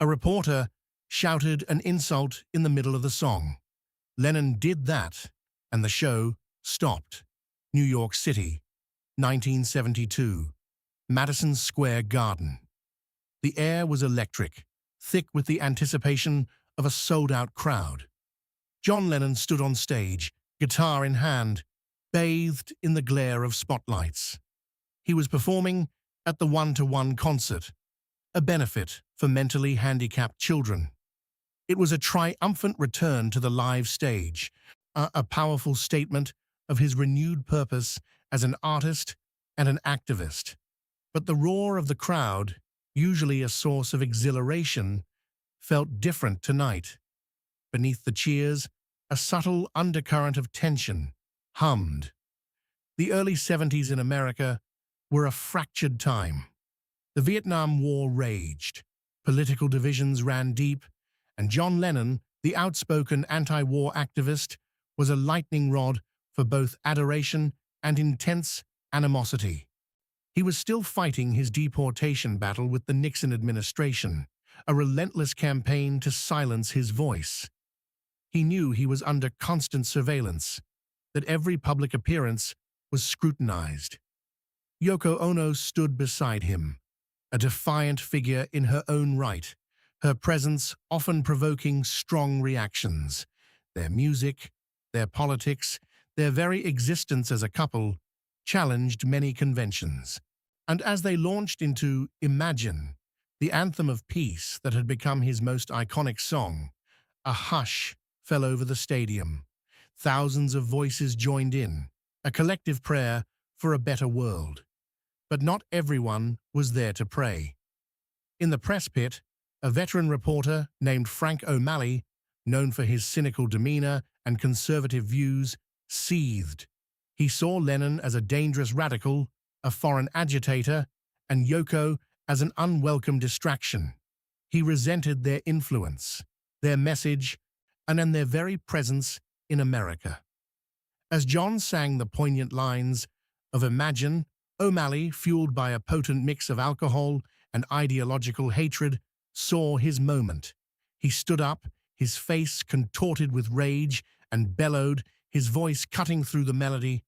A reporter shouted an insult in the middle of the song. Lennon did that, and the show stopped. New York City, 1972. Madison Square Garden. The air was electric, thick with the anticipation of a sold-out crowd. John Lennon stood on stage, guitar in hand, bathed in the glare of spotlights. He was performing at the one-to-one concert, a benefit for mentally handicapped children. It was a triumphant return to the live stage, a powerful statement of his renewed purpose as an artist and an activist. But the roar of the crowd, usually a source of exhilaration, felt different tonight. Beneath the cheers, a subtle undercurrent of tension hummed. The early 70s in America were a fractured time. The Vietnam War raged, political divisions ran deep, and John Lennon, the outspoken anti-war activist, was a lightning rod for both adoration and intense animosity. He was still fighting his deportation battle with the Nixon administration, a relentless campaign to silence his voice. He knew he was under constant surveillance, that every public appearance was scrutinized. Yoko Ono stood beside him, a defiant figure in her own right, her presence often provoking strong reactions. Their music, their politics, their very existence as a couple challenged many conventions. And as they launched into Imagine, the anthem of peace that had become his most iconic song, a hush fell over the stadium. Thousands of voices joined in, a collective prayer for a better world. But not everyone was there to pray. In the press pit, a veteran reporter named Frank O'Malley, known for his cynical demeanor and conservative views, seethed. He saw Lennon as a dangerous radical, a foreign agitator, and Yoko as an unwelcome distraction. He resented their influence, their message, and their very presence in America. As John sang the poignant lines of Imagine, O'Malley, fueled by a potent mix of alcohol and ideological hatred, saw his moment. He stood up, his face contorted with rage, and bellowed, his voice cutting through the melody.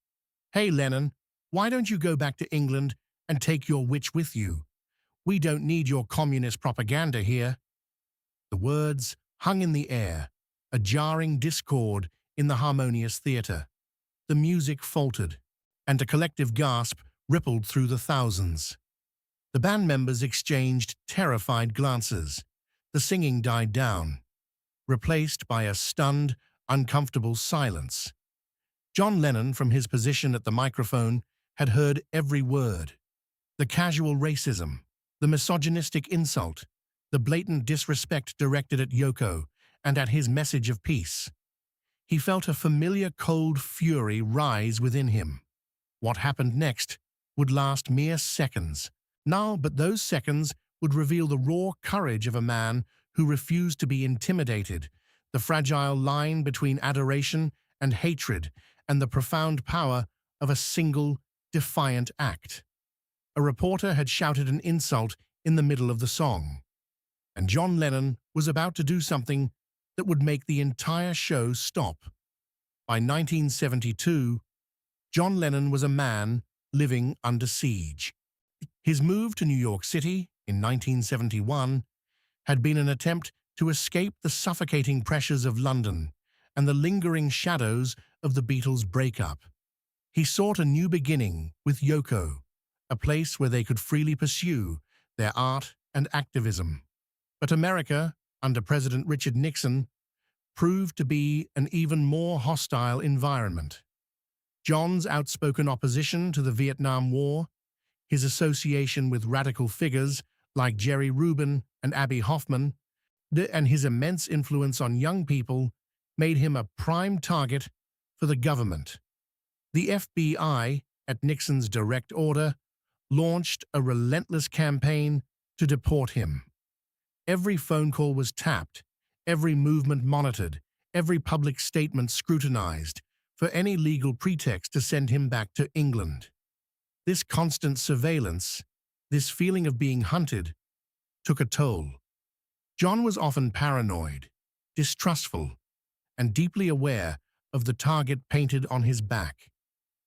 "Hey, Lennon, why don't you go back to England and take your witch with you? We don't need your communist propaganda here." The words hung in the air, a jarring discord in the harmonious theatre. The music faltered, and a collective gasp rippled through the thousands. The band members exchanged terrified glances. The singing died down, replaced by a stunned, uncomfortable silence. John Lennon, from his position at the microphone, had heard every word. The casual racism, the misogynistic insult, the blatant disrespect directed at Yoko and at his message of peace. He felt a familiar cold fury rise within him. What happened next would last mere seconds. But those seconds would reveal the raw courage of a man who refused to be intimidated, the fragile line between adoration and hatred, and the profound power of a single, defiant act. A reporter had shouted an insult in the middle of the song, and John Lennon was about to do something that would make the entire show stop. By 1972, John Lennon was a man living under siege. His move to New York City in 1971 had been an attempt to escape the suffocating pressures of London and the lingering shadows of the Beatles' breakup. He sought a new beginning with Yoko, a place where they could freely pursue their art and activism. But America, under President Richard Nixon, proved to be an even more hostile environment. John's outspoken opposition to the Vietnam War, his association with radical figures like Jerry Rubin and Abbie Hoffman, and his immense influence on young people made him a prime target for the government. The FBI, at Nixon's direct order, launched a relentless campaign to deport him. Every phone call was tapped, every movement monitored, every public statement scrutinized, for any legal pretext to send him back to England. This constant surveillance, this feeling of being hunted, took a toll. John was often paranoid, distrustful, and deeply aware of the target painted on his back.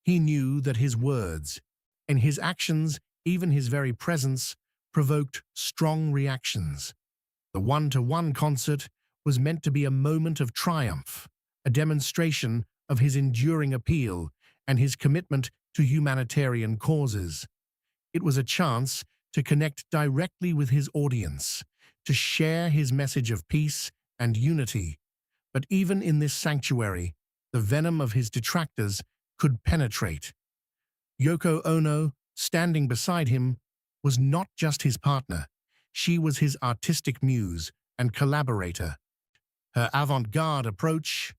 He knew that his words and his actions, even his very presence, provoked strong reactions. The one-to-one concert was meant to be a moment of triumph, a demonstration of his enduring appeal and his commitment to humanitarian causes. It was a chance to connect directly with his audience, to share his message of peace and unity. But even in this sanctuary, the venom of his detractors could penetrate. Yoko Ono, standing beside him, was not just his partner. She was his artistic muse and collaborator. Her avant-garde approach,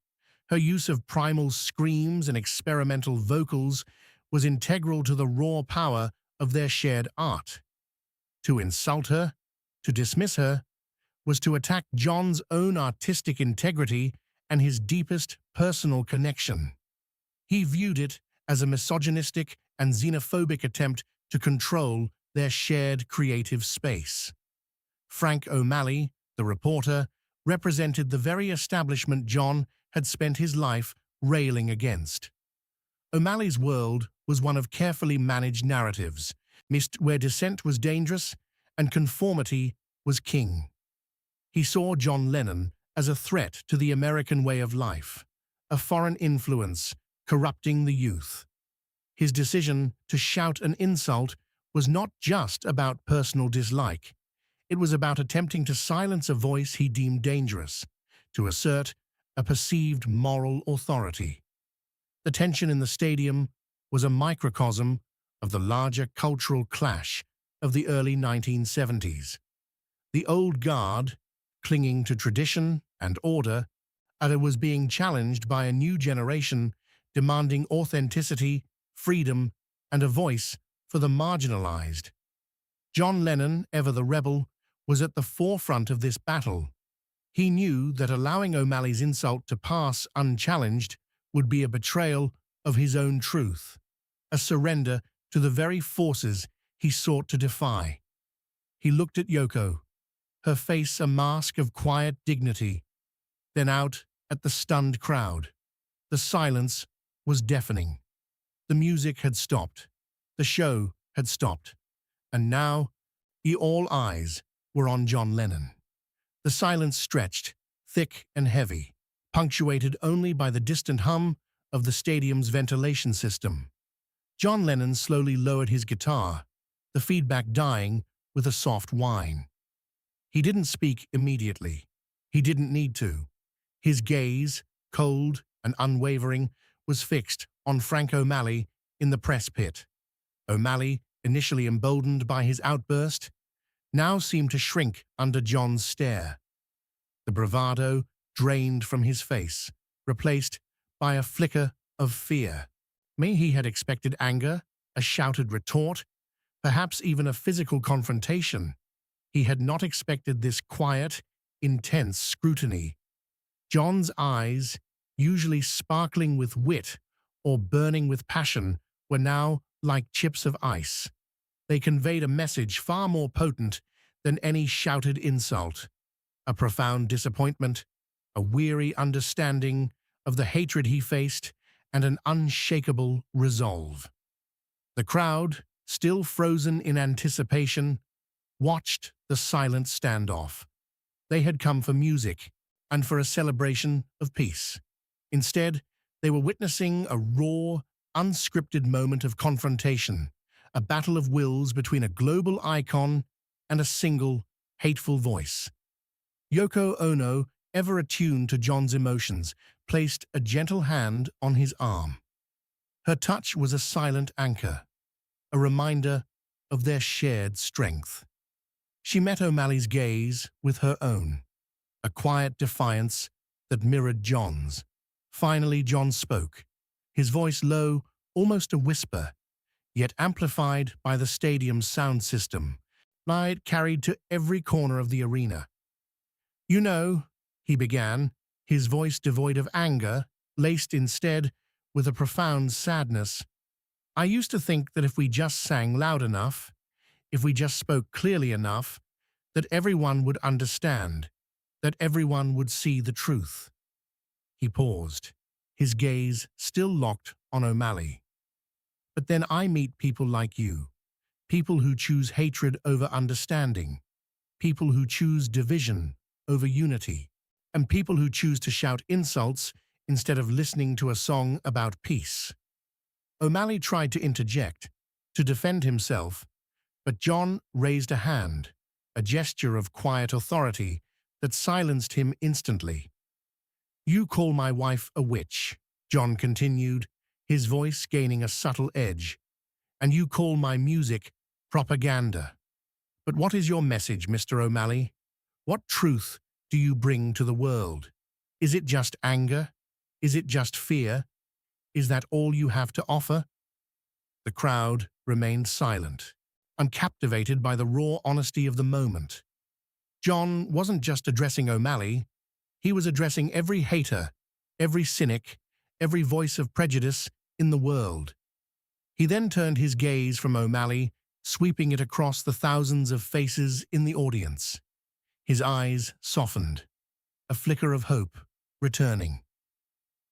her use of primal screams and experimental vocals was integral to the raw power of their shared art. To insult her, to dismiss her, was to attack John's own artistic integrity and his deepest personal connection. He viewed it as a misogynistic and xenophobic attempt to control their shared creative space. Frank O'Malley, the reporter, represented the very establishment John had spent his life railing against. O'Malley's world was one of carefully managed narratives, where dissent was dangerous and conformity was king. He saw John Lennon as a threat to the American way of life, a foreign influence corrupting the youth. His decision to shout an insult was not just about personal dislike. It was about attempting to silence a voice he deemed dangerous, to assert a perceived moral authority. The tension in the stadium was a microcosm of the larger cultural clash of the early 1970s. The old guard, clinging to tradition and order, was being challenged by a new generation demanding authenticity, freedom, and a voice for the marginalized. John Lennon, ever the rebel, was at the forefront of this battle. He knew that allowing O'Malley's insult to pass unchallenged would be a betrayal of his own truth, a surrender to the very forces he sought to defy. He looked at Yoko, her face a mask of quiet dignity, then out at the stunned crowd. The silence was deafening. The music had stopped. The show had stopped. And now, all eyes were on John Lennon. The silence stretched, thick and heavy, punctuated only by the distant hum of the stadium's ventilation system. John Lennon slowly lowered his guitar, the feedback dying with a soft whine. He didn't speak immediately. He didn't need to. His gaze, cold and unwavering, was fixed on Frank O'Malley in the press pit. O'Malley, initially emboldened by his outburst, now seemed to shrink under John's stare. The bravado drained from his face, replaced by a flicker of fear. He had expected anger, a shouted retort, perhaps even a physical confrontation. He had not expected this quiet, intense scrutiny. John's eyes, usually sparkling with wit or burning with passion, were now like chips of ice. They conveyed a message far more potent than any shouted insult, a profound disappointment, a weary understanding of the hatred he faced, and an unshakable resolve. The crowd, still frozen in anticipation, watched the silent standoff. They had come for music and for a celebration of peace. Instead, they were witnessing a raw, unscripted moment of confrontation, a battle of wills between a global icon and a single, hateful voice. Yoko Ono, ever attuned to John's emotions, placed a gentle hand on his arm. Her touch was a silent anchor, a reminder of their shared strength. She met O'Malley's gaze with her own, a quiet defiance that mirrored John's. Finally, John spoke, his voice low, almost a whisper, yet amplified by the stadium's sound system. It carried to every corner of the arena. "You know," he began, his voice devoid of anger, laced instead with a profound sadness. "I used to think that if we just sang loud enough, if we just spoke clearly enough, that everyone would understand, that everyone would see the truth. He paused, his gaze still locked on O'Malley. But then I meet people like you, people who choose hatred over understanding, people who choose division over unity, and people who choose to shout insults instead of listening to a song about peace. O'Malley tried to interject, to defend himself, but John raised a hand, a gesture of quiet authority that silenced him instantly. "You call my wife a witch," John continued, his voice gaining a subtle edge, "and you call my music propaganda. But what is your message, Mr. O'Malley? What truth do you bring to the world? Is it just anger? Is it just fear? Is that all you have to offer?" The crowd remained silent, captivated by the raw honesty of the moment. John wasn't just addressing O'Malley, he was addressing every hater, every cynic, every voice of prejudice in the world. He then turned his gaze from O'Malley, sweeping it across the thousands of faces in the audience. His eyes softened, a flicker of hope returning.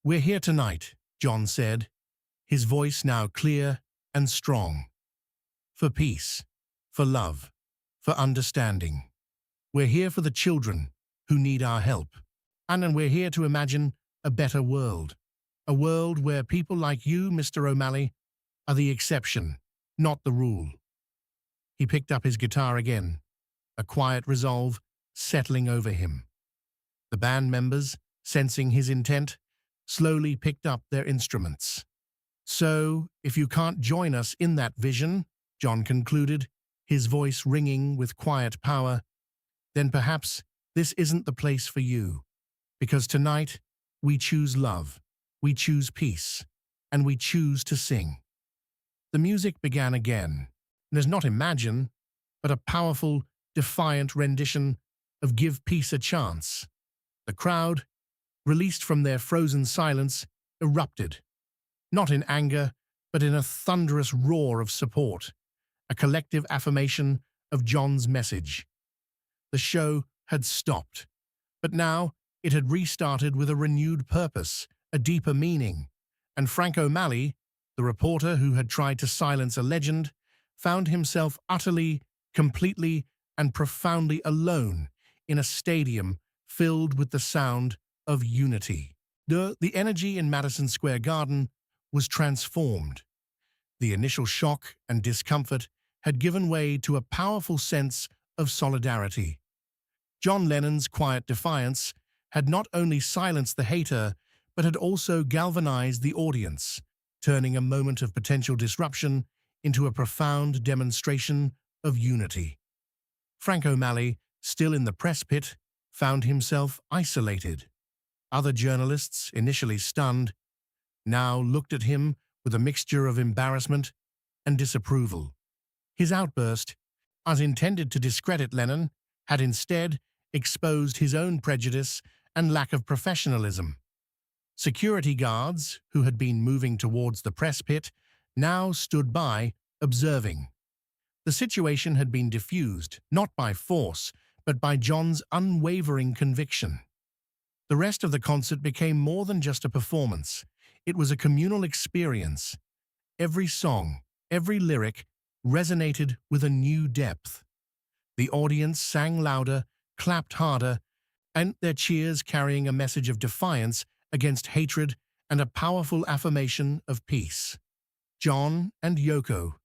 "We're here tonight," John said, his voice now clear and strong. "For peace, for love, for understanding. We're here for the children who need our help. And we're here to imagine a better world. A world where people like you, Mr. O'Malley, are the exception, not the rule." He picked up his guitar again, a quiet resolve settling over him. The band members, sensing his intent, slowly picked up their instruments. "So, if you can't join us in that vision," John concluded, his voice ringing with quiet power, "then perhaps this isn't the place for you. Because tonight, we choose love, we choose peace, and we choose to sing." The music began again, and is not Imagine, but a powerful, defiant rendition of Give Peace a Chance. The crowd, released from their frozen silence, erupted, not in anger, but in a thunderous roar of support, a collective affirmation of John's message. The show had stopped, but now it had restarted with a renewed purpose, a deeper meaning, and Frank O'Malley, the reporter who had tried to silence a legend, found himself utterly, completely, and profoundly alone in a stadium filled with the sound of unity. The energy in Madison Square Garden was transformed. The initial shock and discomfort had given way to a powerful sense of solidarity. John Lennon's quiet defiance had not only silenced the hater, but had also galvanized the audience, turning a moment of potential disruption into a profound demonstration of unity. Frank O'Malley, still in the press pit, found himself isolated. Other journalists, initially stunned, now looked at him with a mixture of embarrassment and disapproval. His outburst, as intended to discredit Lennon, had instead exposed his own prejudice and lack of professionalism. Security guards, who had been moving towards the press pit, now stood by, observing. The situation had been diffused, not by force, but by John's unwavering conviction. The rest of the concert became more than just a performance. It was a communal experience. Every song, every lyric, resonated with a new depth. The audience sang louder, clapped harder, and their cheers carrying a message of defiance against hatred and a powerful affirmation of peace. John and Yoko,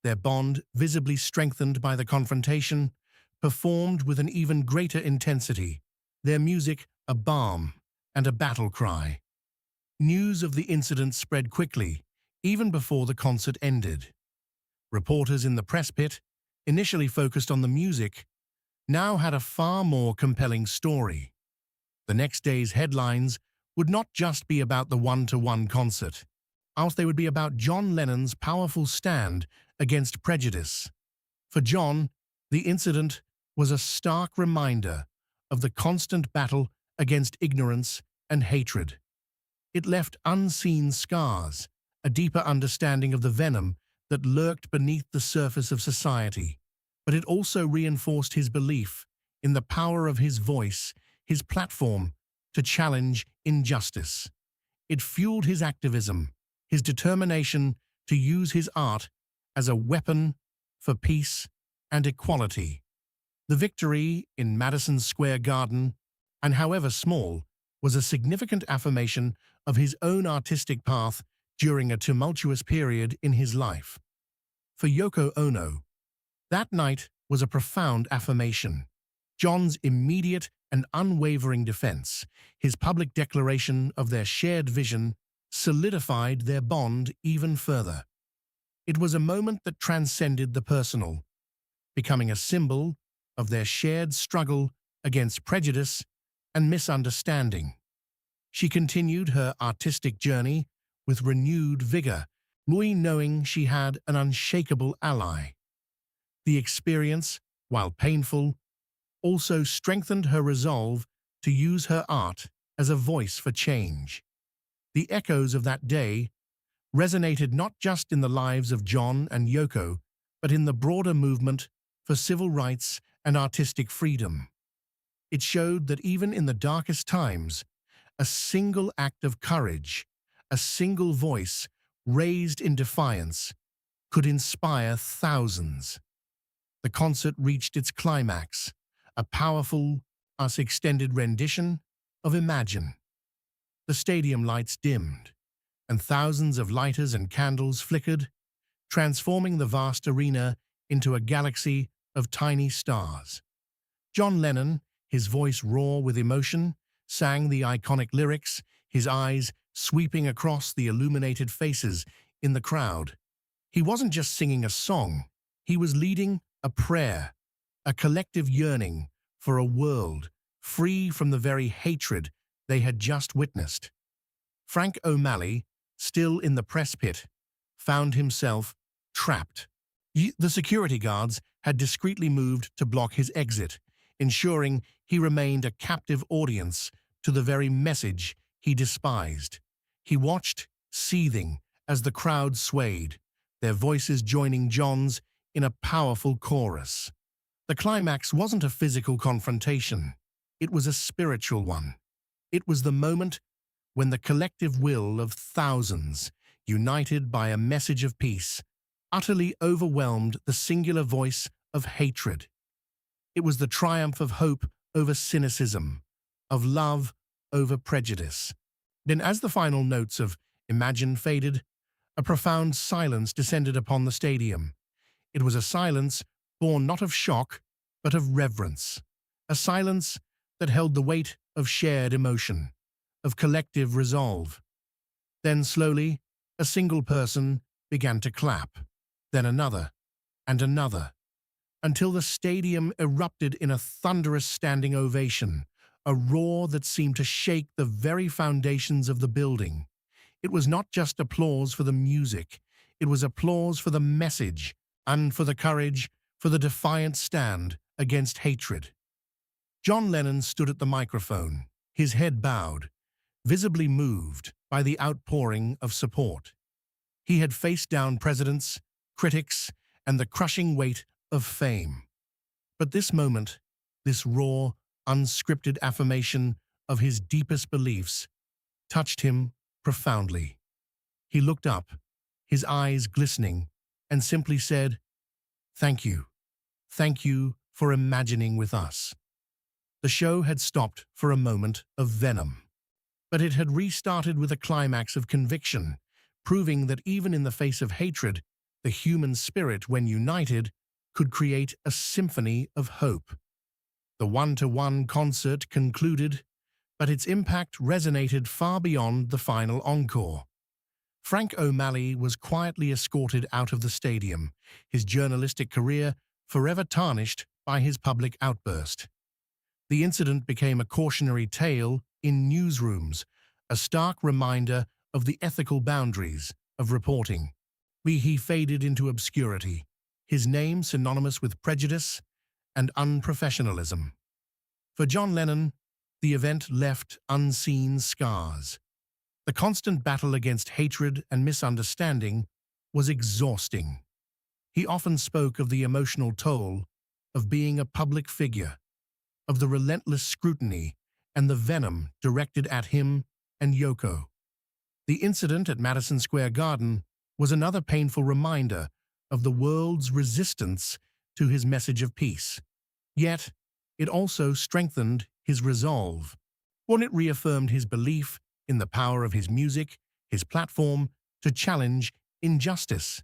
their bond visibly strengthened by the confrontation, performed with an even greater intensity, their music a balm and a battle cry. News of the incident spread quickly, even before the concert ended. Reporters in the press pit, initially focused on the music, now had a far more compelling story. The next day's headlines would not just be about the one-to-one concert, else they would be about John Lennon's powerful stand against prejudice. For John, the incident was a stark reminder of the constant battle against ignorance and hatred. It left unseen scars, a deeper understanding of the venom that lurked beneath the surface of society. but it also reinforced his belief in the power of his voice, his platform to challenge injustice. It fueled his activism, his determination to use his art as a weapon for peace and equality. The victory in Madison Square Garden, and however small, was a significant affirmation of his own artistic path during a tumultuous period in his life. For Yoko Ono, that night was a profound affirmation. John's immediate and unwavering defense, his public declaration of their shared vision, solidified their bond even further. It was a moment that transcended the personal, becoming a symbol of their shared struggle against prejudice and misunderstanding. She continued her artistic journey with renewed vigor, knowing she had an unshakable ally. The experience, while painful, also strengthened her resolve to use her art as a voice for change. The echoes of that day resonated not just in the lives of John and Yoko, but in the broader movement for civil rights and artistic freedom. It showed that even in the darkest times, a single act of courage, a single voice raised in defiance, could inspire thousands. The concert reached its climax, a powerful, extended rendition of Imagine. The stadium lights dimmed, and thousands of lighters and candles flickered, transforming the vast arena into a galaxy of tiny stars. John Lennon, his voice raw with emotion, sang the iconic lyrics, his eyes sweeping across the illuminated faces in the crowd. He wasn't just singing a song, he was leading a prayer, a collective yearning for a world free from the very hatred they had just witnessed. Frank O'Malley, still in the press pit, found himself trapped. The security guards had discreetly moved to block his exit, ensuring he remained a captive audience to the very message he despised. He watched, seething, as the crowd swayed, their voices joining John's in a powerful chorus. The climax wasn't a physical confrontation, it was a spiritual one. It was the moment when the collective will of thousands, united by a message of peace, utterly overwhelmed the singular voice of hatred. It was the triumph of hope over cynicism, of love over prejudice. Then, as the final notes of Imagine faded, a profound silence descended upon the stadium. It was a silence born not of shock, but of reverence. A silence that held the weight of shared emotion, of collective resolve. Then slowly, a single person began to clap, then another, and another, until the stadium erupted in a thunderous standing ovation, a roar that seemed to shake the very foundations of the building. It was not just applause for the music, it was applause for the message, and for the courage, for the defiant stand against hatred. John Lennon stood at the microphone, his head bowed, visibly moved by the outpouring of support. He had faced down presidents, critics, and the crushing weight of fame. But this moment, this raw, unscripted affirmation of his deepest beliefs, touched him profoundly. He looked up, his eyes glistening, and simply said, "Thank you. Thank you for imagining with us." The show had stopped for a moment of venom, but it had restarted with a climax of conviction, proving that even in the face of hatred, the human spirit, when united, could create a symphony of hope. The one-to-one concert concluded, but its impact resonated far beyond the final encore. Frank O'Malley was quietly escorted out of the stadium, his journalistic career forever tarnished by his public outburst. The incident became a cautionary tale in newsrooms, a stark reminder of the ethical boundaries of reporting. He faded into obscurity, his name synonymous with prejudice and unprofessionalism. For John Lennon, the event left unseen scars. The constant battle against hatred and misunderstanding was exhausting. He often spoke of the emotional toll of being a public figure, of the relentless scrutiny and the venom directed at him and Yoko. The incident at Madison Square Garden was another painful reminder of the world's resistance to his message of peace. Yet, it also strengthened his resolve. When it reaffirmed his belief in the power of his music, his platform, to challenge injustice.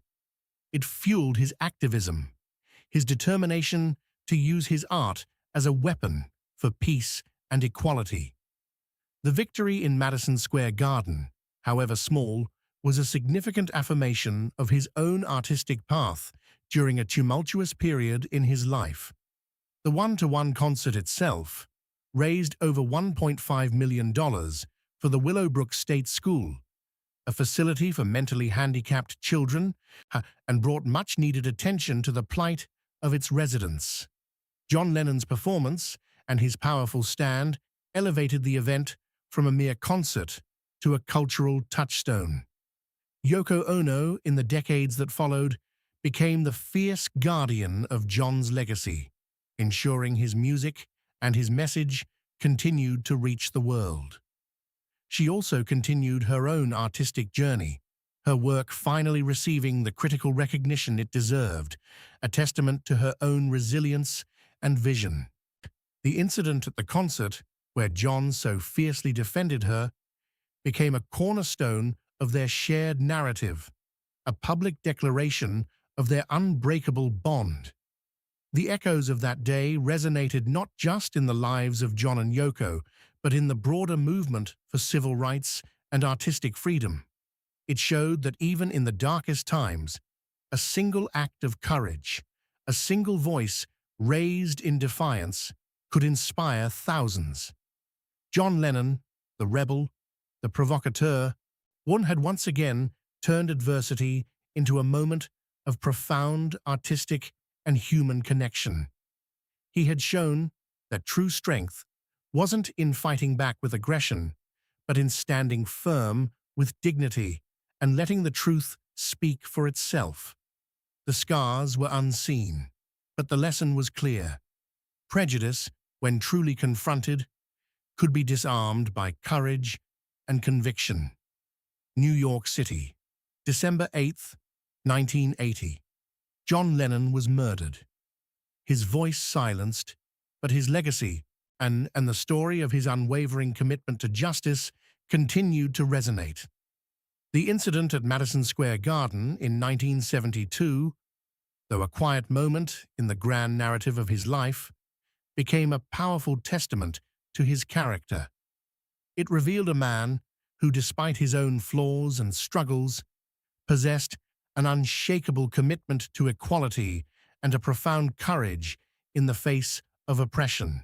It fueled his activism, his determination to use his art as a weapon for peace and equality. The victory in Madison Square Garden, however small, was a significant affirmation of his own artistic path during a tumultuous period in his life. The one-to-one concert itself raised over $1.5 million for the Willowbrook State School, a facility for mentally handicapped children, and brought much-needed attention to the plight of its residents. John Lennon's performance and his powerful stand elevated the event from a mere concert to a cultural touchstone. Yoko Ono, in the decades that followed, became the fierce guardian of John's legacy, ensuring his music and his message continued to reach the world. She also continued her own artistic journey, her work finally receiving the critical recognition it deserved, a testament to her own resilience and vision. The incident at the concert, where John so fiercely defended her, became a cornerstone of their shared narrative, a public declaration of their unbreakable bond. The echoes of that day resonated not just in the lives of John and Yoko, but in the broader movement for civil rights and artistic freedom. It showed that even in the darkest times, a single act of courage, a single voice raised in defiance, could inspire thousands. John Lennon, the rebel, the provocateur, had once again turned adversity into a moment of profound artistic and human connection. He had shown that true strength wasn't in fighting back with aggression, but in standing firm with dignity and letting the truth speak for itself. The scars were unseen, but the lesson was clear. Prejudice, when truly confronted, could be disarmed by courage and conviction. New York City, December 8, 1980. John Lennon was murdered. His voice silenced, but his legacy and the story of his unwavering commitment to justice continued to resonate. The incident at Madison Square Garden in 1972, though a quiet moment in the grand narrative of his life, became a powerful testament to his character. It revealed a man who, despite his own flaws and struggles, possessed an unshakable commitment to equality and a profound courage in the face of oppression.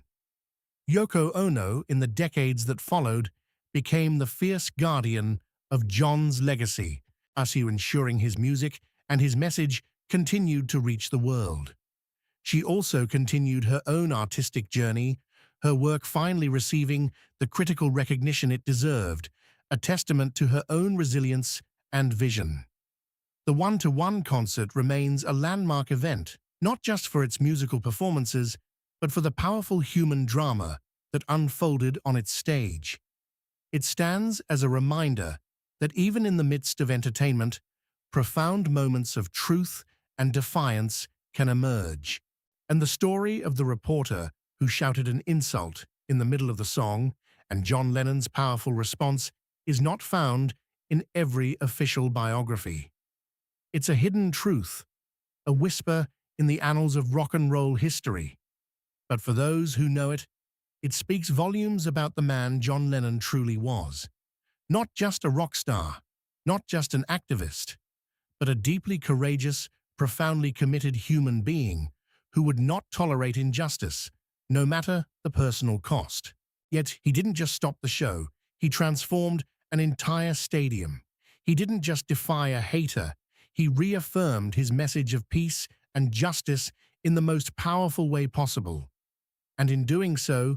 Yoko Ono, in the decades that followed, became the fierce guardian of John's legacy, ensuring his music and his message continued to reach the world. She also continued her own artistic journey, her work finally receiving the critical recognition it deserved, a testament to her own resilience and vision. The one-to-one concert remains a landmark event, not just for its musical performances, but for the powerful human drama that unfolded on its stage. It stands as a reminder that even in the midst of entertainment, profound moments of truth and defiance can emerge. And the story of the reporter who shouted an insult in the middle of the song and John Lennon's powerful response is not found in every official biography. It's a hidden truth, a whisper in the annals of rock and roll history. But for those who know it, it speaks volumes about the man John Lennon truly was. Not just a rock star, not just an activist, but a deeply courageous, profoundly committed human being who would not tolerate injustice, no matter the personal cost. Yet he didn't just stop the show, he transformed an entire stadium. He didn't just defy a hater, he reaffirmed his message of peace and justice in the most powerful way possible. And in doing so,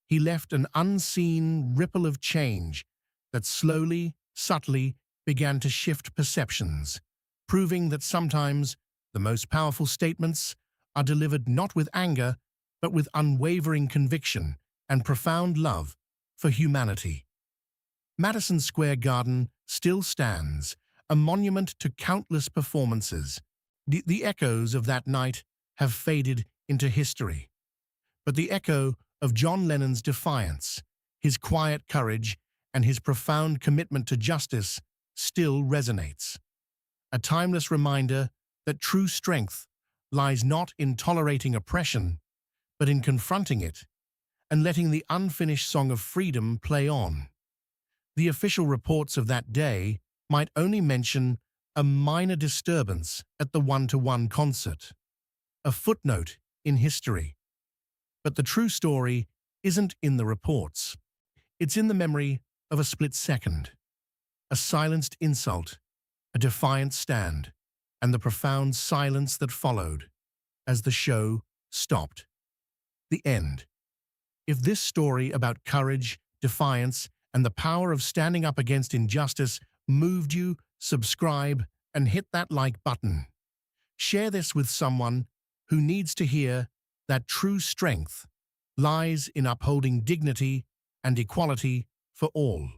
he left an unseen ripple of change that slowly, subtly began to shift perceptions, proving that sometimes the most powerful statements are delivered not with anger, but with unwavering conviction and profound love for humanity. Madison Square Garden still stands, a monument to countless performances. The echoes of that night have faded into history. But the echo of John Lennon's defiance, his quiet courage, and his profound commitment to justice still resonates. A timeless reminder that true strength lies not in tolerating oppression, but in confronting it and letting the unfinished song of freedom play on. The official reports of that day might only mention a minor disturbance at the one-to-one concert, a footnote in history. But the true story isn't in the reports. It's in the memory of a split second, a silenced insult, a defiant stand, and the profound silence that followed as the show stopped. The end. If this story about courage, defiance, and the power of standing up against injustice moved you, subscribe and hit that like button. Share this with someone who needs to hear that true strength lies in upholding dignity and equality for all.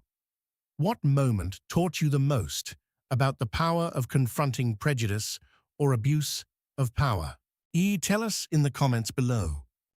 What moment taught you the most about the power of confronting prejudice or abuse of power? Tell us in the comments below.